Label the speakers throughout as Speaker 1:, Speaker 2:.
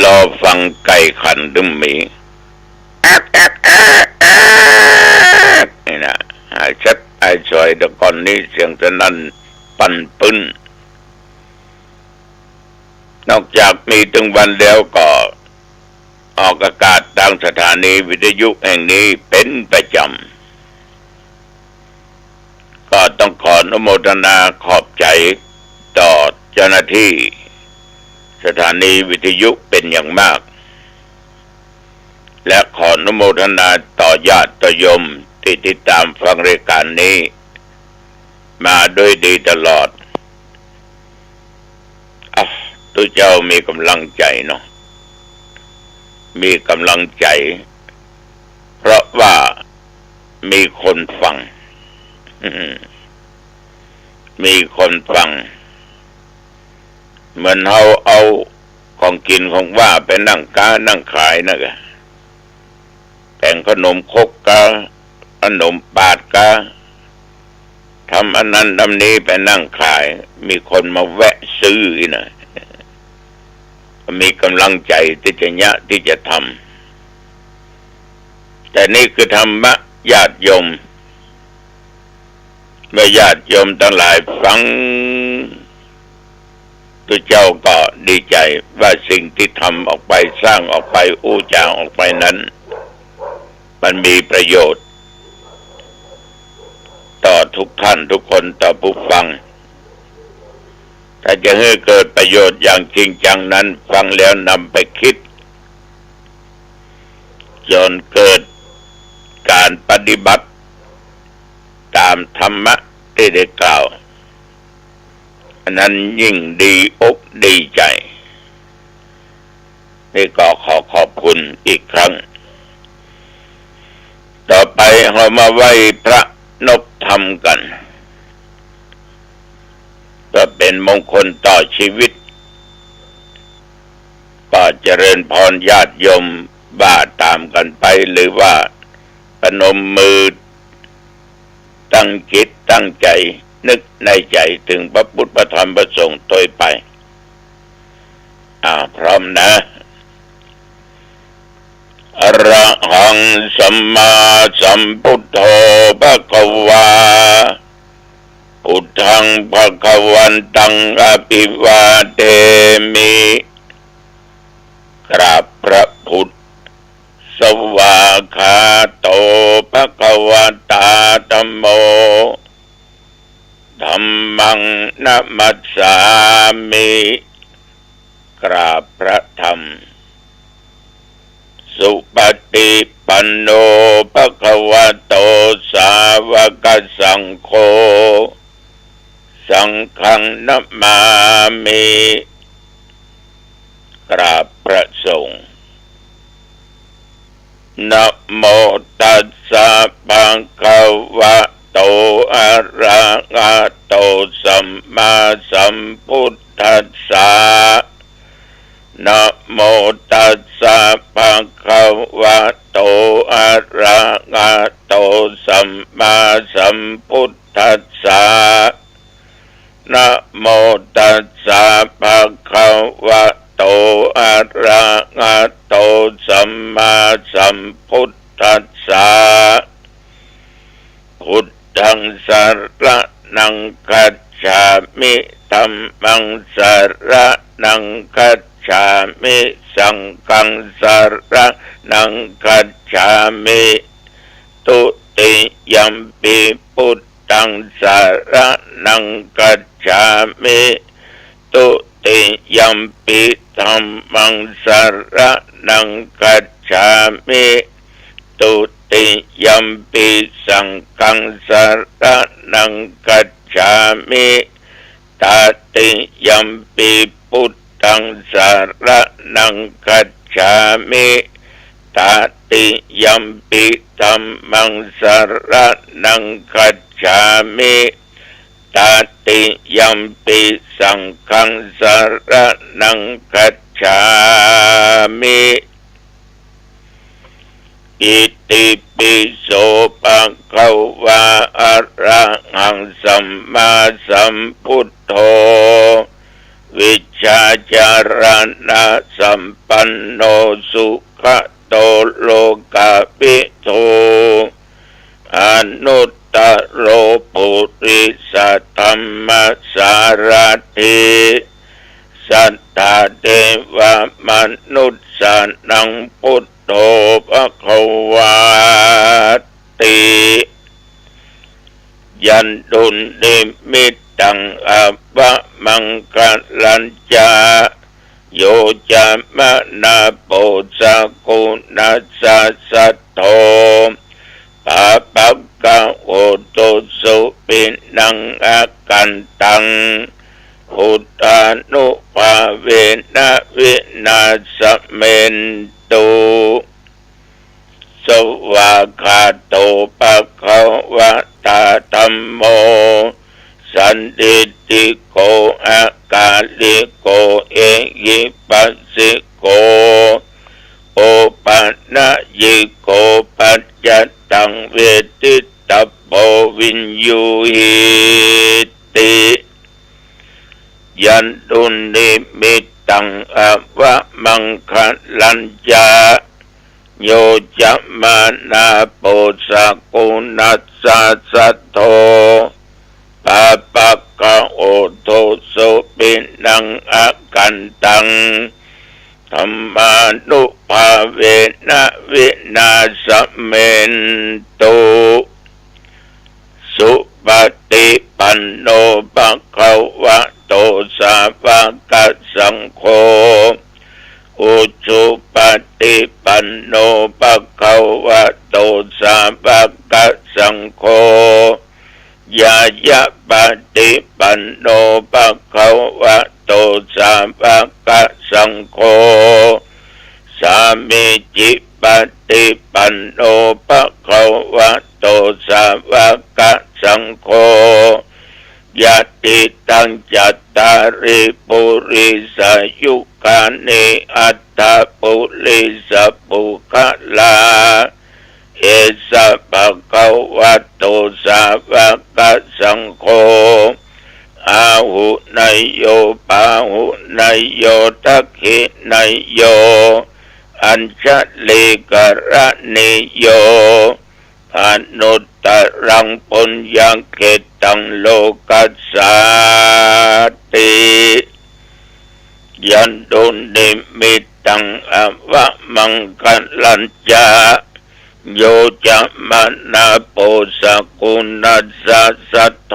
Speaker 1: รอฟังไก่ขันดึมหมีนี่นะหายชัดไอ้สวยตะกอนนี้เสียงสนั่นปั่นปึ้นนอกจากมีถึงวันแล้วก็ออกอากาศทางสถานีวิทยุแห่งนี้เป็นประจำก็ต้องขออนุโมทนาขอบใจต่อเจ้าหน้าที่สถานีวิทยุเป็นอย่างมากและขออนุโมทนาต่อญาติโยมที่ติดตามฟังรายการนี้มาด้วยดีตลอดตัวเจ้ามีกำลังใจเนาะมีกำลังใจเพราะว่ามีคนฟังมีคนฟังเหมือนเอาของกินของว่าไปนั่งค้านั่งขายนะกะแต่งขนมครกกะขนมปาดกะทำอันนั้นทำนี้ไปนั่งขายมีคนมาแวะซื้อนะมีกำลังใจที่จะยะที่จะทำแต่นี่คือธรรมะญาติโยมเมื่อญาติโยมทั้งหลายฟังตัวเจ้าก็ดีใจว่าสิ่งที่ทำออกไปสร้างออกไปอู้จางออกไปนั้นมันมีประโยชน์ต่อทุกท่านทุกคนต่อผู้ฟังถ้าจะให้เกิดประโยชน์อย่างจริงจังนั้นฟังแล้วนำไปคิดจนเกิดการปฏิบัติตามธรรมะที่ได้กล่าวอันนั้นยิ่งดีอกดีใจนี่ก็ขอขอบคุณอีกครั้งต่อไปเรามาไหว้พระนพธรรมกันก็เป็นมงคลต่อชีวิตก็เจริญพรญาติโยมบ้าตามกันไปหรือว่าประนมมือตั้งจิตตั้งใจนึกในใจถึงพระพุทธพระธรรมพระสงฆ์ตัวไปพร้อมนะอรหังสัมมาสัมพุทโธภควาพุทธังภวันตังอภิวาเทมิกราบพระพุทธสวากขาโตภควตาธัมโมธัมมังนะมัสสามิกราบพระธรรมสุปฏิปันโนภควโตสาวกสังโฆสังฆังนัมมามิกราบพระสงฆ์นะโมตัสสะภะคะวะโตอะระหะโตสัมมาสัมพุทธัสสะนะโมตัสสะภะคะวะโตอะระหะโตสัมมาสัมพุทธัสสะนะโมตัสสะภะคะวะโตอะระหะโตสัมมาสัมพุทธัสสะพุทธังสรณังคัจฉามิธัมมังสรณังคัจฉามิสังฆังสรณังคัจฉามิตุติยัมปิพุทธังสรณังคัจฉามิตุติยัมปิธัมมังสรณังคัจฉามิตุติยัมปิสังฆังสรณังคัจฉามิตติยัมปิพุทธังสรณังคัจฉามิตติยัมปิธัมมังสรณังคัจฉามิตติยัมปิสังฆังสรณังคัจฉามิอิติปิโสภะคะวะอะระหังสัมมาสัมพุทโธ วิชชาจารณะสัมปันโนสุขโตโลกาภิโตอนุตตโรปุริสธรรมสารถิสัทธาเทวมนุษย์สานังพุทโธภควาติยันตุนิมิตตังอัปปะมังคลัญจาโยจามนาโปสกุณัสสะสัทโธปะปักกะโอโตสุปินังอากันตังอุตานุภาเวนะวินาสเมนตุสวากขาโตปะคะวะตาธัมโมสันติติโกอากาลิโกเอหิปัสสิโกโอปันนะยิโกปัจจตังเวทิตาโพวินยูหิติยันตุนิมิตตังอัปปะมังคลัญจาโยจะมานาโปสกุณัสสะสัทโธปะปักกะโอโทสุปินังอากันตังธัมมานุภาเวนะวินาสเมนตุสุปฏิปันโนภะคะวะโตสาวกสังโฆอุชุปฏิปันโนภะคะวะโตสาวกสังโฆยายะปฏิปันโนภะคะวะโตสาวกสังโฆสามิจิปฏิปันโนภะคะวะโตสาวกสังโฆยะติตังจัตตาริปุริสายุคานิอัตถปุริสปุคลาเอสะภะคะวะโตสาวกสังโฆอาหุนายโยปาหุนายโยทักขินายโยอัญชลิกระนิโยอนุตตรังปุญญังเขตังโลกัสสาติยันตุนิมิตตังอัปปะมังคลัญจาโยจะมานาโปสกุณัสสะสัทโธ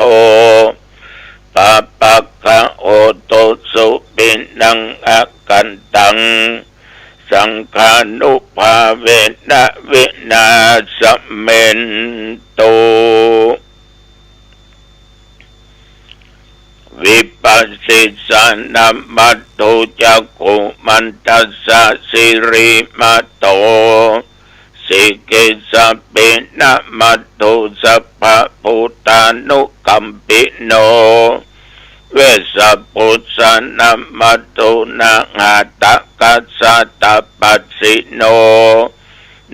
Speaker 1: ปะปักขะโอโตสุปินังอากันตังสังฆานุภาเวนะวินาสเมนตุวิปัสสิสานามัตโตจักขุมันตัสสะสิริมัตโตสิกิสัพเพนะมัตโตสัพพะพุทธานุกัมปิโนเวสะปุสสะนะมัตโตนะหาตะกัสสะตะปัสสิโน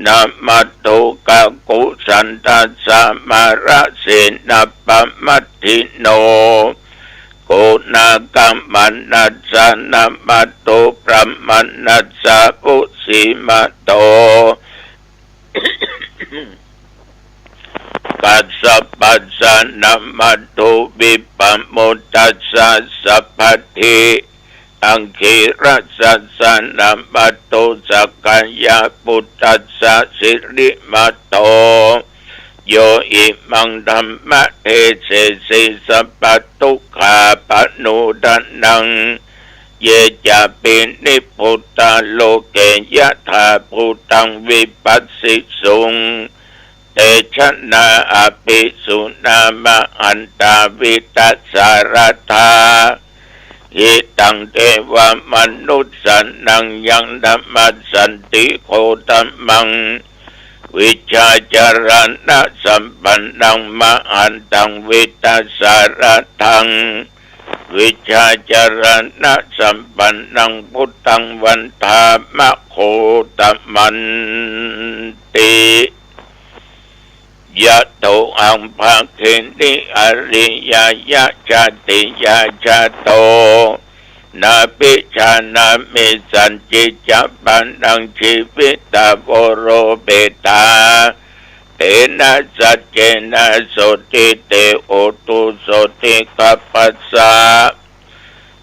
Speaker 1: นะมัตโตกะกุสันตัสสะมาระเสนะปะมัตถิโนโกนากัมมันนัสสะนะมัตโตปรมันนัสสะปุสิมัตโตปัสสะปัสสะนะมัตโตวิปัมมุตตัสสะสัพพทิอังคิรัสสะสะนะมัตโตสักกายะปุตตัสสะสิริมัตโตโยอิมังธัมมะเทเสสิสัพพทุกขาปนุดันนังเยจะปินิพุตตาโลเกยะถาพุตังวิปัสสิสุงเตชะนาอภิสุนามะอันตาวิตัสสารธาหิตังเทวมนุษย์สันนังยังธัมมัสสันติโคตัมมังวิชาจารณะสัมปันนังมะอันตังวิตัสสารทังวิชาจารณะสัมปันนังพุทธังวันธามะโคตมันติยะโตอังภาคินิอริยายะชาติยาชาโต นาปิชานามิสันจิจัปปันดังชีวิตาโวโรเบตาเตนะสัจเจนะโสติเตโอตุโสติกัปปัสสะ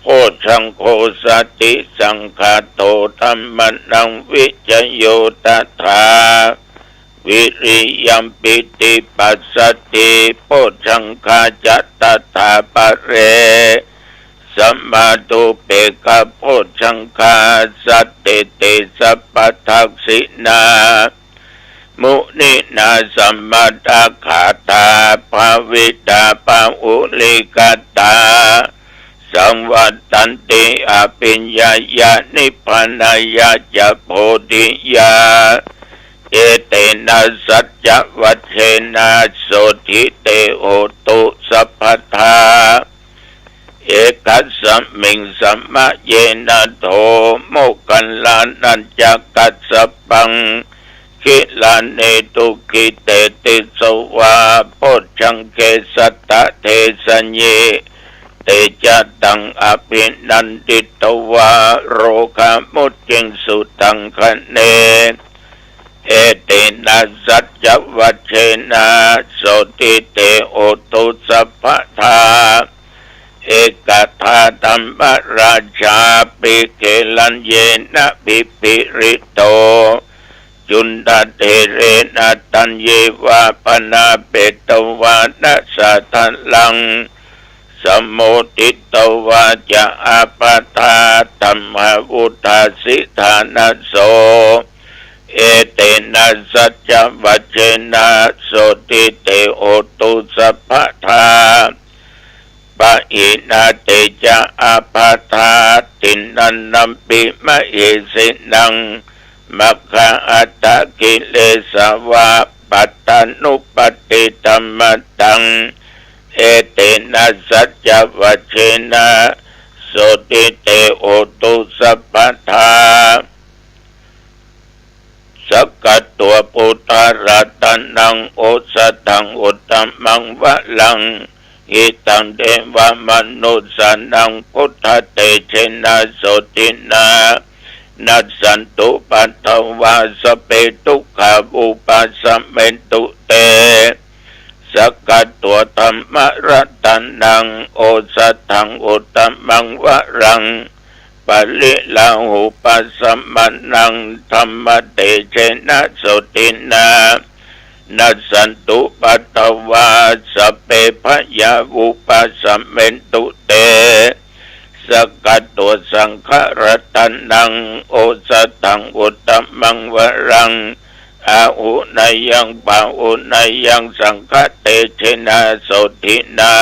Speaker 1: โพชังโคสติสังฆาโตธัมมนังวิจโยตัทธาวิริยัมปิติปัสสติโพชังคาจัตตถาปะเรสัมมาตุเปกะโพชังคาสัตติเตสัพพทักษินามุนินาสัมมาตาขาตาภาวิตาปาอุลิกตาสังวัตตันติอภิญญายานิพพานายาจะโพธิยาเอเตนะสัจจวัชเชนะโสทิเตโหตุสัพพทาเอกัสสมิงสัมมะเยนะโทโมกัลลานัญจกัสสปังคิลาเนตุกิเตติสวาโพชังเกสัตตะเทสัญเยเตจะตังอภินันติตวาโรคามุจจิงสุตังคะเนเอเตนะสัจจวัชเชนะโสติเตโอตุสัพพทาเอกทาตัมปราชาปิเกลันเยนะปิปิริโตจุนดาเทเรนะตัญเยวาปนาเปตวานะสัทธัลลังสมุติตวาจะอาปาทาธัมมาวุธาสิธานะโสเอเตนะสัจจวัชเชนะโสติเตโอตุสัพพทาปะอินาเตจะอาปาทาตินันนัมปิมะเอสินังมัคคะอัตตะกิเลสวะปัตตานุปติธัมมตังเอเตนะสัจจวัชเชนะโสติเตโอตุสัพพทาสกัดตัวปุตตะรัตนังโอสถังอุตตมังวะลังอิตังเดวมนุสานังพุทธเตเชนะโสตินานัสสันตุปัตถวาสเปตุขาอุปัสสะเมตุเตสกัดตัวธรรมรัตนังโอสถังอุตตมังวะรังปะลิลาหุปัสสมนังธรรมเตเชนะโสตินานัสสันตุปัตถวาสเปพยาวุปัสสะเมตุเตสกัดตัวสังฆรัตนังโอสถังอุตตมังวะรังอาหุนายังปาหุนายังสังฆเตเชนะโสตินา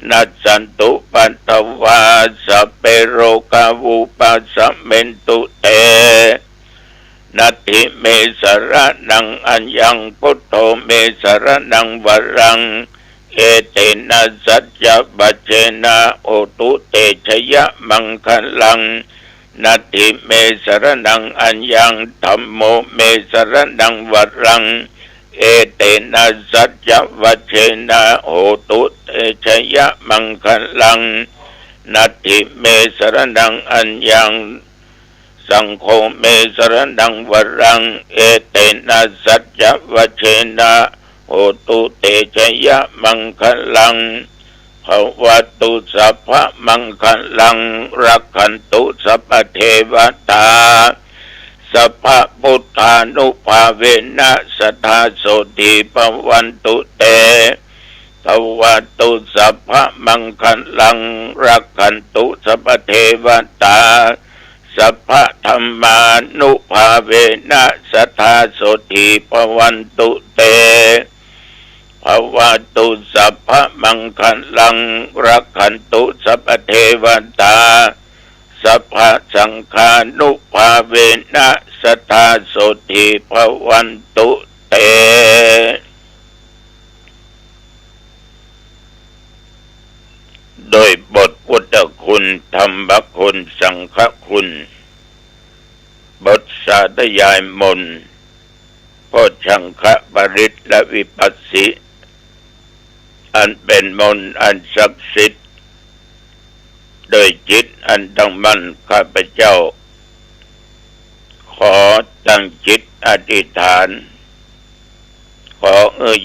Speaker 1: นัสสันตุปัตถวาสเปโรกาวุปัสสะเมตุเตนัตถิเมสระนังอัญญังพุทโธเมสระนังวรังเอเตนะสัจจวัชเชนะโอตุเตชยมังคลังนัตถิเมสระนังอัญญังธัมโมเมสระนังวรังเอเตนะสัจจวัชเชนะโอตุเตชยมังคลังนัตถิเมสระนังอัญญังสังโฆเมสรณังวรังเอเตนะสัจจวัชเชนะโหตุเตชยมังคลังภวตุสัพพมังคลังรักขันตุสัพพเทวตาสัพพพุทธานุภาเวนะสัทธาโสติภวันตุเตภวตุสัพพมังคลังรักขันตุสัพพเทวตาสัพพธรรมานุภาเวนะสัทธาโสติภวันตุเตภวตุสัพพมังคลังรักขันตุสัพพเทวตาสัพพสังฆานุภาเวนะสัทธาโสติภวันตุเตโดยบทพุทธคุณธรรมคุณสังฆคุณบทสาธยายมนต์โพชังคปริตและวิปัสสิอันเป็นมนต์อันศักดิ์สิทธิ์โ ด้วยจิตอันตั้งมั่นข้าพเจ้าขอตั้งจิตอธิษฐานขอ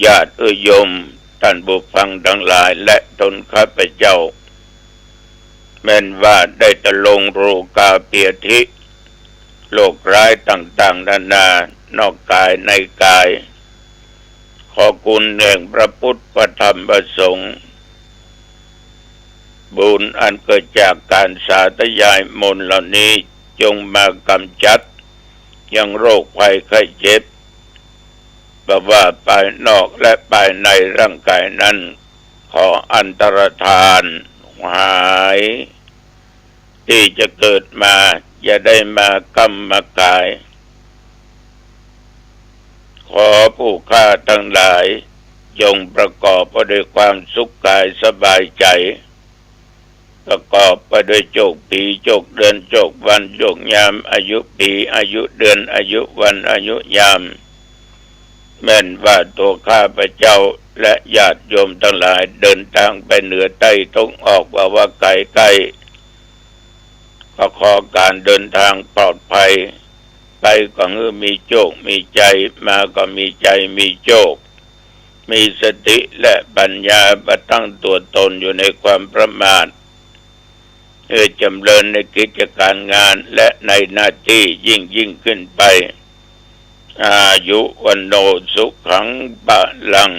Speaker 1: ญาติโยมท่านผู้ฟังทั้งหลายและตนข้าพเจ้าแม้นว่าได้ตะลงโรกาเปียธิโรคร้ายต่างๆนานานอกกายในกายขอคุณแห่งพระพุทธพระธรรมพระสงฆ์บุญอันเกิดจากการสาธยายมนต์เหล่านี้จงมากำจัดยังโรคภัยไข้เจ็บบ่ว่าภายนอกและภายในร่างกายนั้นขออันตรธานหายที่จะเกิดมาอย่าได้มากรรมกายขอผู้ข้าทั้งหลายจงประกอบไปด้วยความสุขกายสบายใจประกอบไปด้วยโชคปีโชคเดือนโชควันโชคยามอายุปีอายุเดือนอายุวันอายุยามแม้นว่าตัวข้าพเจ้าและญาติโยมทั้งหลายเดินทางไปเหนือใต้ตกออกว่าไกลใกล้ก็ขอการเดินทางปลอดภัยไปก็มีโชคมีใจมาก็มีใจมีโชคมีสติและปัญญาประตั้งตัวตนอยู่ในความประมาทจำเริญในกิจการงานและในหน้าที่ยิ่งขึ้นไปอายุวันโนสุขังปะลัง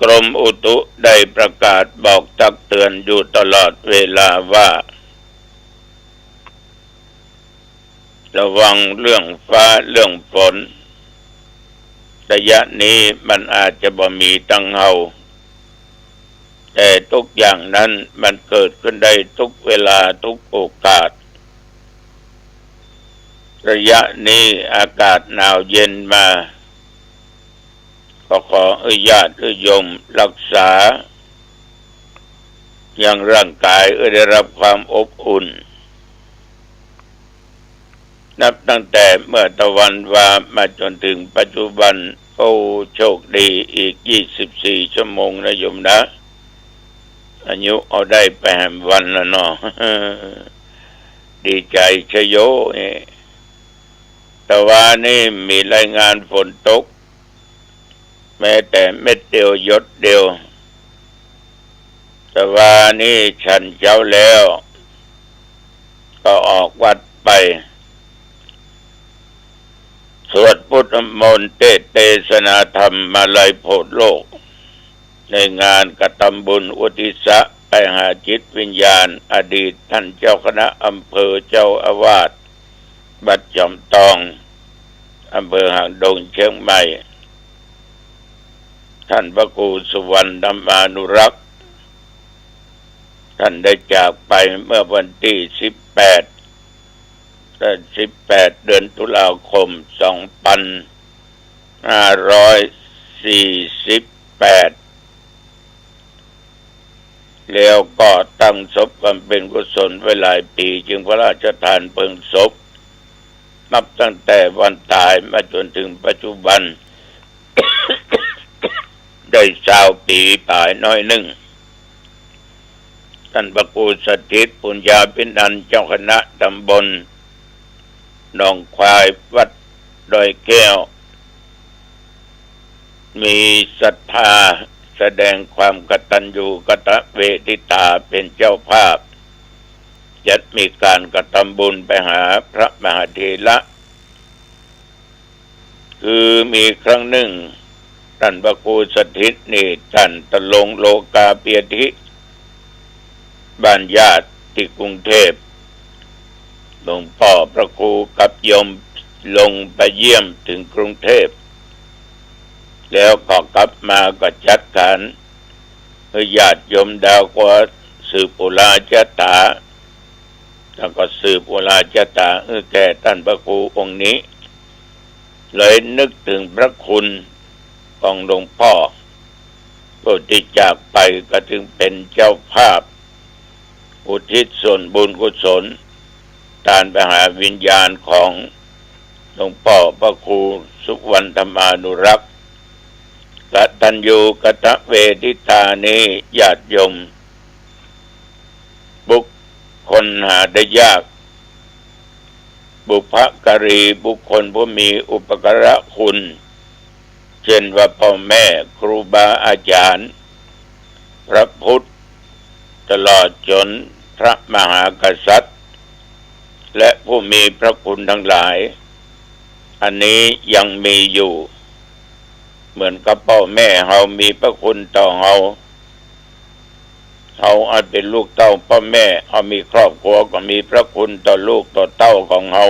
Speaker 1: กรมอุตุได้ประกาศบอกตักเตือนอยู่ตลอดเวลาว่าระวังเรื่องฟ้าเรื่องฝนระยะนี้มันอาจจะบ่มีตั้งเฮาแต่ทุกอย่างนั้นมันเกิดขึ้นได้ทุกเวลาทุกโอกาสระยะนี้อากาศหนาวเย็นมาก็ขอญาติโยมรักษาอย่างร่างกายได้รับความอบอุ่นนับตั้งแต่เมื่อตะวันวามาจนถึงปัจจุบันโอ้โชคดีอีก24ชั่วโมงนะโยมนะอายุเอาได้ไปแห่งวันละเนาะ ดีใจชโยแต่ว่านี่มีรายงานฝนตกแม้แต่เม็ดเดียวหยดเดียวแต่ว่านี่ฉันเช้าแล้วก็ออกวัดไปสวดพุทธมนต์เทศนาธรรมมาลัยโพธิโลกในงานกฐินบุญอุทิศไปหาจิตวิญญาณอดีตท่านเจ้าคณะอำเภอเจ้าอาวาสวัดจอมทองอำเภอหางดงเชียงใหม่ท่านพระครูสุวรรณธรรมานุรักษ์ท่านได้จากไปเมื่อวันที่18 เดือนตุลาคม2548แล้วก็ตั้งศพบำเพ็ญกุศลไว้หลายปีจึงพระราชทานเพลิงศพนับตั้งแต่วันตายมาจนถึงปัจจุบัน ได้20 ปีป่ายน้อยหนึ่งท่านพระครูสถิตปุญญาภินันท์เจ้าคณะตำบลหนองควายวัดดอยแก้วมีศรัทธาแสดงความกตัญญูกตเวทิตาเป็นเจ้าภาพจัดมีการกระทำบุญไปหาพระมหาเถระคือมีครั้งหนึ่งท่านพระครูสถิตนี่ท่านตะลงโลกาเปียธิบ้านญาติที่กรุงเทพหลวงพ่อพระครูกับโยมลงไปเยี่ยมถึงกรุงเทพแล้วก็กลับมาก็จัดการญาติโยมดาวกว่าสืบปุราชตาแล้วก็สืบปุราชตาแก่ท่านพระครูองค์นี้เลยนึกถึงพระคุณของหลวงพ่อผู้ที่จากไปก็จึงเป็นเจ้าภาพอุทิศส่วนบุญกุศลการไปหาวิญญาณของหลวงพ่อพระครูสุวรรณธรรมานุรักษ์กตัญญูกตเวทิตานี้ญาติโยม คนหาได้ยากบุพการีบุคคลผู้มีอุปการะคุณเช่นว่าพ่อแม่ครูบาอาจารย์พระพุทธตลอดจนพระมหากษัตริย์และผู้มีพระคุณทั้งหลายอันนี้ยังมีอยู่เหมือนกับพ่อแม่เฮามีพระคุณต่อเฮาอันเป็นลูกเต้าพ่อแม่เฮามีครอบครัวก็มีพระคุณต่อลูกต่อเต้าของเฮา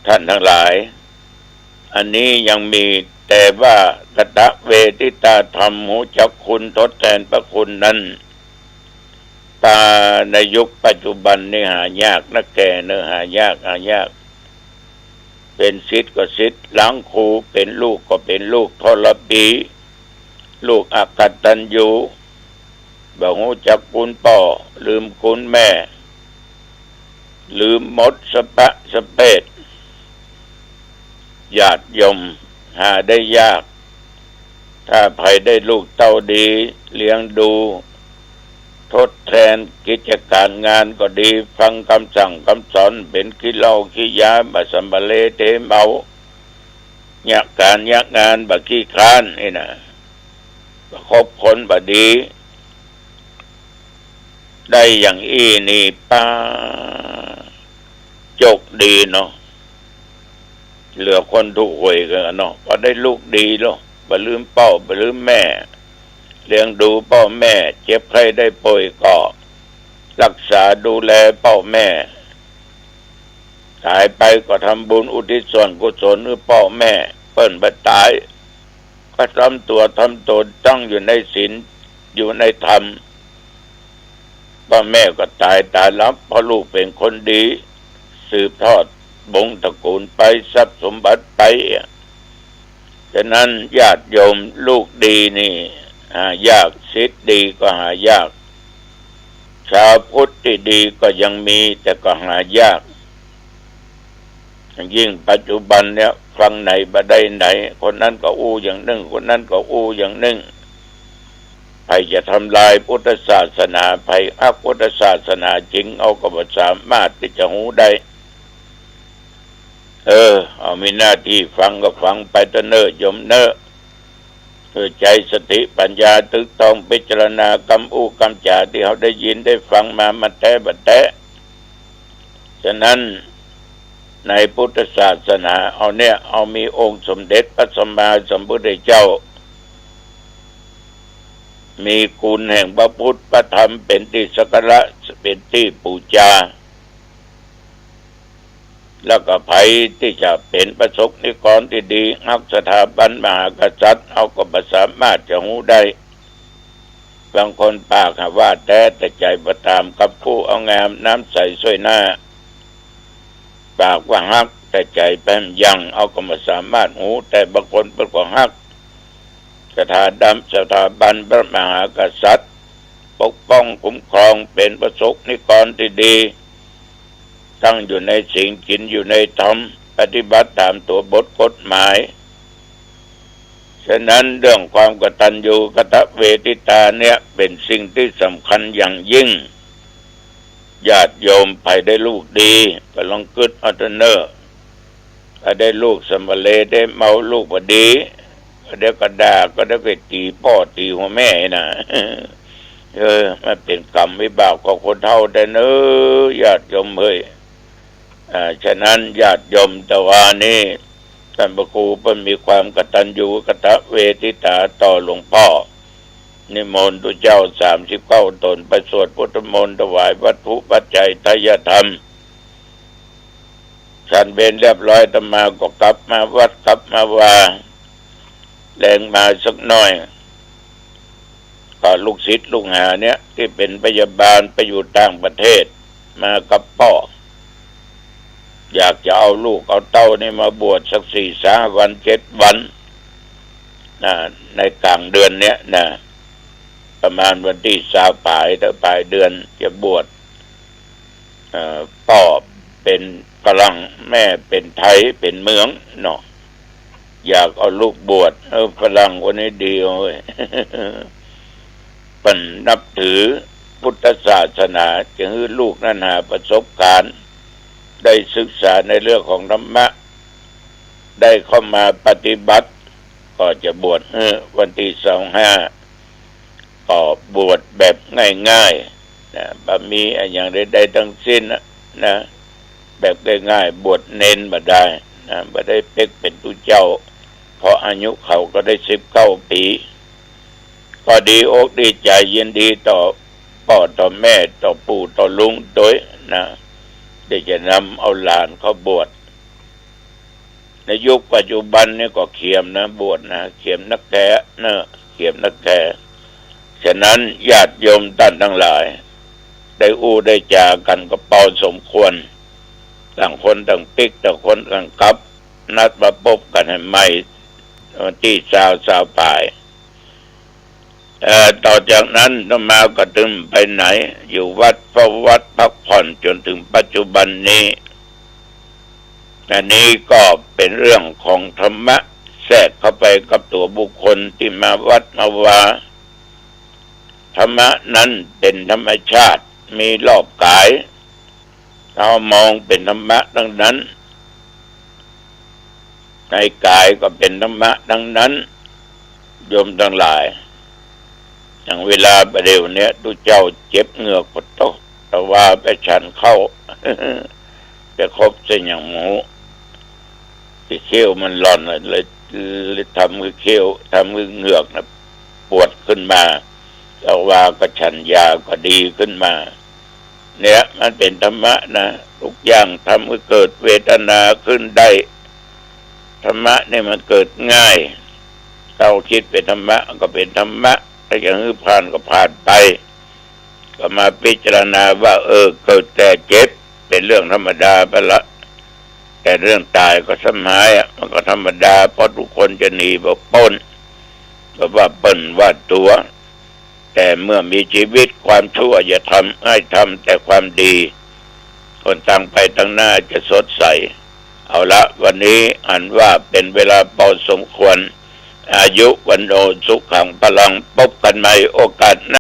Speaker 1: ท่านทั้งหลายอันนี้ยังมีแต่ว่ากตเวทิตาธรรมหูจักคุณทดแทนพระคุณนั้นตาในยุคปัจจุบันนี่หายากนะแก่เนื้อหายากเป็นศิษย์ก็ศิษย์หลังครูเป็นลูกก็เป็นลูกทรพีลูกอกตัญญูบ่ฮู้จักคุณพ่อลืมคุณแม่ลืมหมดสะปะสะเปดญาติโยมหาได้ยากถ้าใครได้ลูกเต้าดีเลี้ยงดูทดแทนกิจการงานก็ดีฟังคำสั่งคำสอนเป็นขี้เหล้าขี้ยาบ่สัมบะเลเทเมายักการยักงานบ่ขี้คร้านนี่นะบ่คบคนบ่ดีได้อย่างอี้นี่ป้าจกดีเนาะเหลือคนถูกหวยกันเนาะพอได้ลูกดีเนาะบ่ลืมเป้าบ่ลืมแม่เลี้ยงดูพ่อแม่เจ็บไข้ได้ป่วยก็รักษาดูแลพ่อแม่ตายไปก็ทำบุญอุทิศส่วนกุศลให้พ่อแม่เปิ้นบ่ตายก็ทำตัวทำตนต้องอยู่ในศีลอยู่ในธรรมพ่อแม่ก็ตายรับเพราะลูกเป็นคนดีสืบทอดวงศ์ตระกูลไปทรัพย์สมบัติไปฉะนั้นญาติโยมลูกดีนี่หายากศิษย์ดีก็หายากชาวพุทธที่ดีก็ยังมีแต่ก็หายากยิ่งปัจจุบันเนี่ยฟังไหนบ่ได้ไหนคนนั้นก็อู้อย่างหนึ่งคนนั้นก็อู้อย่างหนึ่งใครจะทำลายพุทธศาสนาใครอักพุทธศาสนาจริงเอาก็บ่สามารถที่จะหูได้เอามีหน้าที่ฟังก็ฟังไปเถอะเน้อยมเน้อใจสติปัญญาตึกต้องพิจารณากำอู้กำจาที่เขาได้ยินได้ฟังมาแท้บัดแท้ฉะนั้นในพุทธศาสนาเอามีองค์สมเด็จพระสัมมาสัมพุทธเจ้ามีคุณแห่งพระพุทธพระธรรมเป็นที่สักการะเป็นที่บูชาแล้วก็ไผที่จะเป็นประสบนิกรที่ดีฮักสถาบันมหากษัตริย์เอาก็บ่สามารถจะหูได้บางคนปากว่าแต่ใจบ่ตามกับผู้เอางามน้ำใสสวยหน้าปากว่าฮักแต่ใจแป้มยังเอาก็บ่สามารถหูแต่บางคนเป็นก็ฮักสถาบันพระมหากษัตริย์ปกป้องคุ้มครองเป็นประสบนิกรที่ดีตั้งอยู่ในสิ่งกินอยู่ในธรรมปฏิบัติตามตัวบทกฎหมายฉะนั้นเรื่องความกตัญญูกตเวทิตาเนี่ยเป็นสิ่งที่สำคัญอย่างยิ่งญาติโยมไปได้ลูกดีก็ลองกึดเอาเถอะเน้อถ้าได้ลูกสมเลได้เมาลูกบ่ดีเดี๋ยวก็ด่าก็ได้ไปตีพ่อตีหัวแม่นะมันเป็นกรรมวิบากของคนเฒ่าได้เน้อญาติโยมเอ้ยฉะนั้นญาติโยมแต่ว่านี่ท่านพระครูเพิ่นมีความกตัญญูกตเวทิตาต่อหลวงพ่อนิมนต์ตุเจ้า39ตนไปสวดพุทธมนต์ถวายวัตถุปัจจัยทายธรรมฉันเบญเรียบร้อยอาตมาก็กลับมาวัดกลับมาว่าแรงมาสักหน่อยก็ลูกศิษย์ลูกหาเนี่ยที่เป็นพยาบาลไปอยู่ต่างประเทศมากับพ่ออยากจะเอาลูกเอาเต้านี่มาบวชสัก4-5 วัน7 วันในกลางเดือนเนี้ยนะประมาณวันที่20ปลายเดือนจะบวชพ่อเป็นฝรั่งแม่เป็นไทยเป็นเมืองเนาะอยากเอาลูกบวชฝรั่งคนนี้ดีเว้ย เป็นนับถือ พุทธศาสนาจึงให้ลูกนั้นหาประสบการณ์ได้ศึกษาในเรื่องของธรรมะได้เข้ามาปฏิบัติก็จะบวชวันที่25ก็บวชแบบง่ายๆนะบ่มีอย่างใดๆทั้งสิ้นนะแบบง่ายๆบวชเน้นบ่ได้นะบ่ได้เป็นตุเจ้าเพราะอายุเขาก็ได้19 ปีก็ดีอกดีใจยินดีต่อพ่อต่อแม่ต่อปู่ต่อลุงโดยนะได้จะนำเอาหลานเขาบวชในยุคปัจจุบันนี่ก็เขียมนะบวชนะเขียมนักแท้นะเขียมนักแท้ฉะนั้นญาติโยมท่านทั้งหลายได้ได้จากันก็เป่าสมควรต่างคนต่างปิกต่างคนต่างกลับนัดมาพบกันให้ใหม่วันที่20 ปลายต่อจากนั้นธรรมาก็ถึงไปไหนอยู่วัดพักผ่อนจนถึงปัจจุบันนี้อันนี้ก็เป็นเรื่องของธรรมะแทรกเข้าไปกับตัวบุคคลที่มาวัดมาวาธรรมะนั้นเป็นธรรมชาติมีรอบกายเรามองเป็นธรรมะดังนั้นในกายก็เป็นธรรมะดังนั้นโยมทั้งหลายอย่างเวลาประเดี๋ยวนี้ทุกเจ้าเจ็บเหงือกปวดโตแต่ว่าไปฉันเข้า ไปครบเส้นอย่างหมูที่เขี้ยวมันหล่อนเลยทำมือเขี้ยวทำมือเหงือกนะปวดขึ้นมาแต่ว่าก็ฉันยาก็ดีขึ้นมาเนี่ยมันเป็นธรรมะนะทุกอย่างทำให้เกิดเวทนาขึ้นได้ธรรมะเนี่ยมันเกิดง่ายเราคิดเป็นธรรมะก็เป็นธรรมะถ้าอย่างนี้ผ่านก็ผ่านไปก็มาพิจารณาว่าเกิดแต่เจ็บเป็นเรื่องธรรมดาไปละแต่เรื่องตายก็สมัยมันก็ธรรมดาเพราะทุกคนจะหนีแบบป้นก็ว่าเปิ้นว่าตัวแต่เมื่อมีชีวิตความชั่วอย่าทำให้ทำแต่ความดีคนตั้งไปตั้งหน้าจะสดใสเอาละวันนี้อันว่าเป็นเวลาพอสมควรอายุวันโนสุขังพลังพบกันใหม่โอกาส